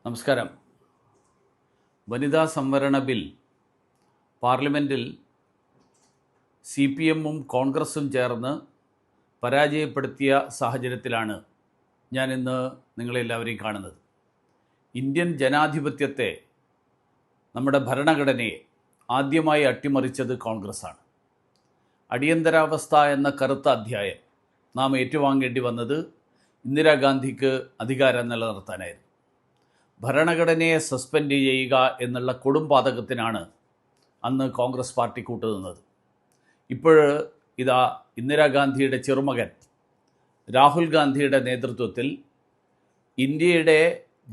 നമസ്കാരം. വനിതാ സംവരണ ബിൽ പാർലമെൻറ്റിൽ CPM-ഉം കോൺഗ്രസും ചേർന്ന് പരാജയപ്പെടുത്തിയ സാഹചര്യത്തിലാണ് ഞാനിന്ന് നിങ്ങളെല്ലാവരെയും കാണുന്നത്. ഇന്ത്യൻ ജനാധിപത്യത്തെ, നമ്മുടെ ഭരണഘടനയെ ആദ്യമായി അട്ടിമറിച്ചത് കോൺഗ്രസ്സാണ്. അടിയന്തരാവസ്ഥ എന്ന കറുത്ത അധ്യായം നാം ഏറ്റുവാങ്ങേണ്ടി വന്നത് ഇന്ദിരാഗാന്ധിക്ക് അധികാരം നിലനിർത്താനായിരുന്നു. ഭരണഘടനയെ സസ്പെൻഡ് ചെയ്യുക എന്നുള്ള കൊടുംപാതകത്തിനാണ് അന്ന് കോൺഗ്രസ് പാർട്ടി കൂട്ടുനിന്നത്. ഇപ്പോൾ ഇതാ ഇന്ദിരാഗാന്ധിയുടെ ചെറുമകൻ രാഹുൽ ഗാന്ധിയുടെ നേതൃത്വത്തിൽ ഇന്ത്യയുടെ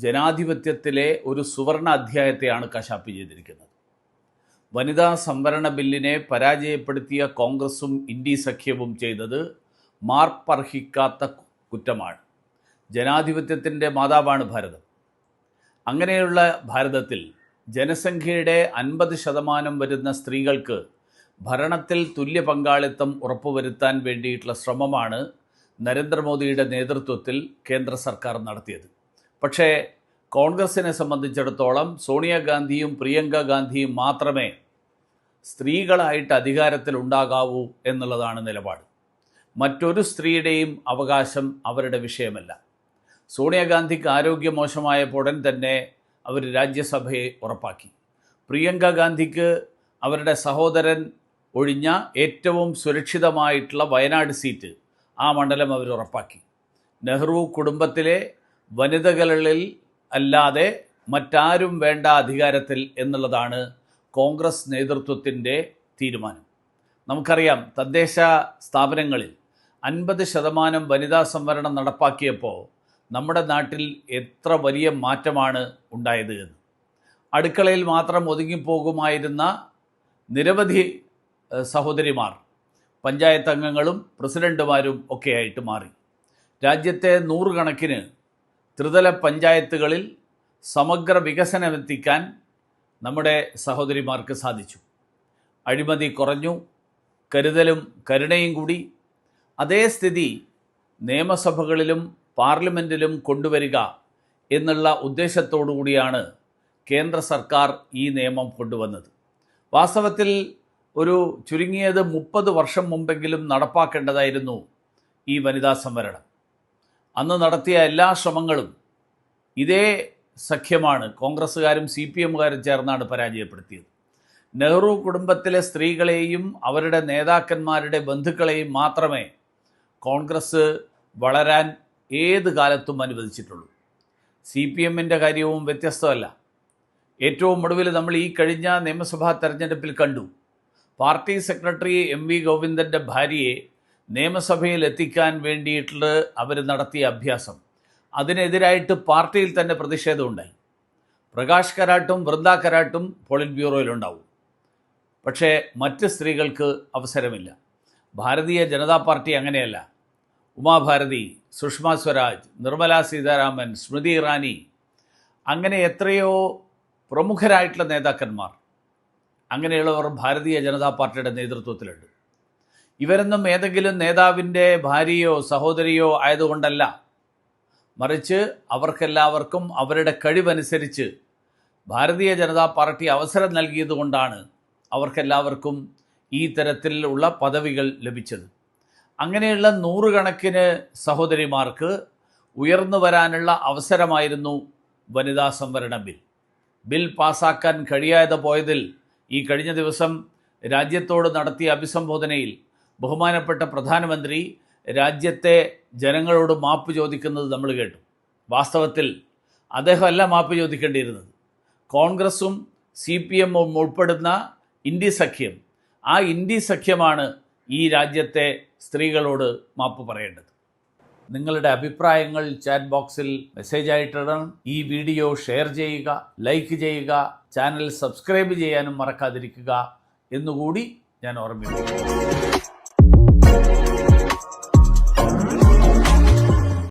ജനാധിപത്യത്തിലെ ഒരു സുവർണ അധ്യായത്തെയാണ് കശാപ്പ് ചെയ്തിരിക്കുന്നത്. വനിതാ സംവരണ ബില്ലിനെ പരാജയപ്പെടുത്തിയ കോൺഗ്രസും ഇന്ത്യ സഖ്യവും ചെയ്തത് മാർപ്പർഹിക്കാത്ത കുറ്റമാണ്. ജനാധിപത്യത്തിൻ്റെ മാതാവാണ് ഭാരതം. അങ്ങനെയുള്ള ഭാരതത്തിൽ ജനസംഖ്യയുടെ 50% വരുന്ന സ്ത്രീകൾക്ക് ഭരണത്തിൽ തുല്യ പങ്കാളിത്തം ഉറപ്പുവരുത്താൻ വേണ്ടിയിട്ടുള്ള ശ്രമമാണ് നരേന്ദ്രമോദിയുടെ നേതൃത്വത്തിൽ കേന്ദ്ര സർക്കാർ നടത്തിയത്. പക്ഷേ കോൺഗ്രസിനെ സംബന്ധിച്ചിടത്തോളം സോണിയാഗാന്ധിയും പ്രിയങ്ക ഗാന്ധിയും മാത്രമേ സ്ത്രീകളായിട്ട് അധികാരത്തിൽ ഉണ്ടാകാവൂ എന്നുള്ളതാണ് നിലപാട്. മറ്റൊരു സ്ത്രീയുടെയും അവകാശം അവരുടെ വിഷയമല്ല. സോണിയാഗാന്ധിക്ക് ആരോഗ്യം മോശമായപ്പോൾ ഉടൻ തന്നെ അവർ രാജ്യസഭയെ ഉറപ്പാക്കി. പ്രിയങ്ക ഗാന്ധിക്ക് അവരുടെ സഹോദരൻ ഒഴിഞ്ഞ ഏറ്റവും സുരക്ഷിതമായിട്ടുള്ള വയനാട് സീറ്റ്, ആ മണ്ഡലം അവർ ഉറപ്പാക്കി. നെഹ്റു കുടുംബത്തിലെ വനിതകളിൽ അല്ലാതെ മറ്റാരും വേണ്ട അധികാരത്തിൽ എന്നുള്ളതാണ് കോൺഗ്രസ് നേതൃത്വത്തിൻ്റെ തീരുമാനം. നമുക്കറിയാം, തദ്ദേശ സ്ഥാപനങ്ങളിൽ 50% വനിതാ സംവരണം നടപ്പാക്കിയപ്പോൾ നമ്മുടെ നാട്ടിൽ എത്ര വലിയ മാറ്റമാണ് ഉണ്ടായത് എന്ന്. അടുക്കളയിൽ മാത്രം ഒതുങ്ങിപ്പോകുമായിരുന്ന നിരവധി സഹോദരിമാർ പഞ്ചായത്ത് അംഗങ്ങളും പ്രസിഡന്റുമാരും ഒക്കെയായിട്ട് മാറി. രാജ്യത്തെ 100 കണക്കിന് ത്രിതല പഞ്ചായത്തുകളിൽ സമഗ്ര വികസനമെത്തിക്കാൻ നമ്മുടെ സഹോദരിമാർക്ക് സാധിച്ചു. അഴിമതി കുറഞ്ഞു, കരുതലും കരുണയും കൂടി. അതേ സ്ഥിതി നിയമസഭകളിലും പാർലമെൻറ്റിലും കൊണ്ടുവരിക എന്നുള്ള ഉദ്ദേശത്തോടു കൂടിയാണ് കേന്ദ്ര സർക്കാർ ഈ നിയമം കൊണ്ടുവന്നത്. വാസ്തവത്തിൽ ഒരു ചുരുങ്ങിയത് 30 വർഷം മുമ്പെങ്കിലും നടപ്പാക്കേണ്ടതായിരുന്നു ഈ വനിതാ സംവരണം. അന്ന് നടത്തിയ എല്ലാ ശ്രമങ്ങളും ഇതേ സഖ്യമാണ്, കോൺഗ്രസ്സുകാരും CPM-കാരും ചേർന്നാണ് പരാജയപ്പെടുത്തിയത്. നെഹ്റു കുടുംബത്തിലെ സ്ത്രീകളെയും അവരുടെ നേതാക്കന്മാരുടെ ബന്ധുക്കളെയും മാത്രമേ കോൺഗ്രസ് വളരാൻ ഏത് കാലത്തും അനുവദിച്ചിട്ടുള്ളൂ. CPM-ൻ്റെ കാര്യവും വ്യത്യസ്തമല്ല. ഏറ്റവും ഒടുവിൽ നമ്മൾ ഈ കഴിഞ്ഞ നിയമസഭാ തെരഞ്ഞെടുപ്പിൽ കണ്ടു, പാർട്ടി സെക്രട്ടറി MV ഗോവിന്ദൻ്റെ ഭാര്യയെ നിയമസഭയിൽ എത്തിക്കാൻ വേണ്ടിയിട്ടുള്ള അവർ നടത്തിയ അഭ്യാസം, അതിനെതിരായിട്ട് പാർട്ടിയിൽ തന്നെ പ്രതിഷേധമുണ്ടായി. പ്രകാശ് കരാട്ടും വൃന്ദ കരാട്ടും പോളിറ്റ് ബ്യൂറോയിലുണ്ടാവും, പക്ഷേ മറ്റ് സ്ത്രീകൾക്ക് അവസരമില്ല. ഭാരതീയ ജനതാ പാർട്ടി അങ്ങനെയല്ല. ഉമാഭാരതി, സുഷമ സ്വരാജ്, നിർമ്മല സീതാരാമൻ, സ്മൃതി ഇറാനി, അങ്ങനെ എത്രയോ പ്രമുഖരായിട്ടുള്ള നേതാക്കന്മാർ, അങ്ങനെയുള്ളവർ ഭാരതീയ ജനതാ പാർട്ടിയുടെ നേതൃത്വത്തിലുണ്ട്. ഇവരൊന്നും ഏതെങ്കിലും നേതാവിൻ്റെ ഭാര്യയോ സഹോദരിയോ ആയതുകൊണ്ടല്ല, മറിച്ച് അവർക്കെല്ലാവർക്കും അവരുടെ കഴിവനുസരിച്ച് ഭാരതീയ ജനതാ പാർട്ടി അവസരം നൽകിയതുകൊണ്ടാണ് അവർക്കെല്ലാവർക്കും ഈ തരത്തിലുള്ള പദവികൾ ലഭിച്ചത്. അങ്ങനെയുള്ള 100 കണക്കിന് സഹോദരിമാർക്ക് ഉയർന്നു വരാനുള്ള അവസരമായിരുന്നു വനിതാ സംവരണ ബിൽ. ബിൽ പാസ്സാക്കാൻ കഴിയാതെ പോയതിൽ ഈ കഴിഞ്ഞ ദിവസം രാജ്യത്തോട് നടത്തിയ അഭിസംബോധനയിൽ ബഹുമാനപ്പെട്ട പ്രധാനമന്ത്രി രാജ്യത്തെ ജനങ്ങളോട് മാപ്പ് ചോദിക്കുന്നത് നമ്മൾ കേട്ടു. വാസ്തവത്തിൽ അദ്ദേഹമല്ല മാപ്പ് ചോദിക്കേണ്ടിയിരുന്നത്, കോൺഗ്രസും CPM-ഉം ഉൾപ്പെടുന്ന ഇന്ത്യ സഖ്യം, ആ ഇന്ത്യ സഖ്യമാണ് ഈ രാജ്യത്തെ സ്ത്രീകളോട് മാപ്പ് പറയേണ്ടത്. നിങ്ങളുടെ അഭിപ്രായങ്ങൾ ചാറ്റ് ബോക്സിൽ മെസ്സേജായിട്ടിടണം. ഈ വീഡിയോ ഷെയർ ചെയ്യുക, ലൈക്ക് ചെയ്യുക, ചാനൽ സബ്സ്ക്രൈബ് ചെയ്യാനും മറക്കാതിരിക്കുക എന്നുകൂടി ഞാൻ ഓർമ്മിപ്പിക്കുന്നു.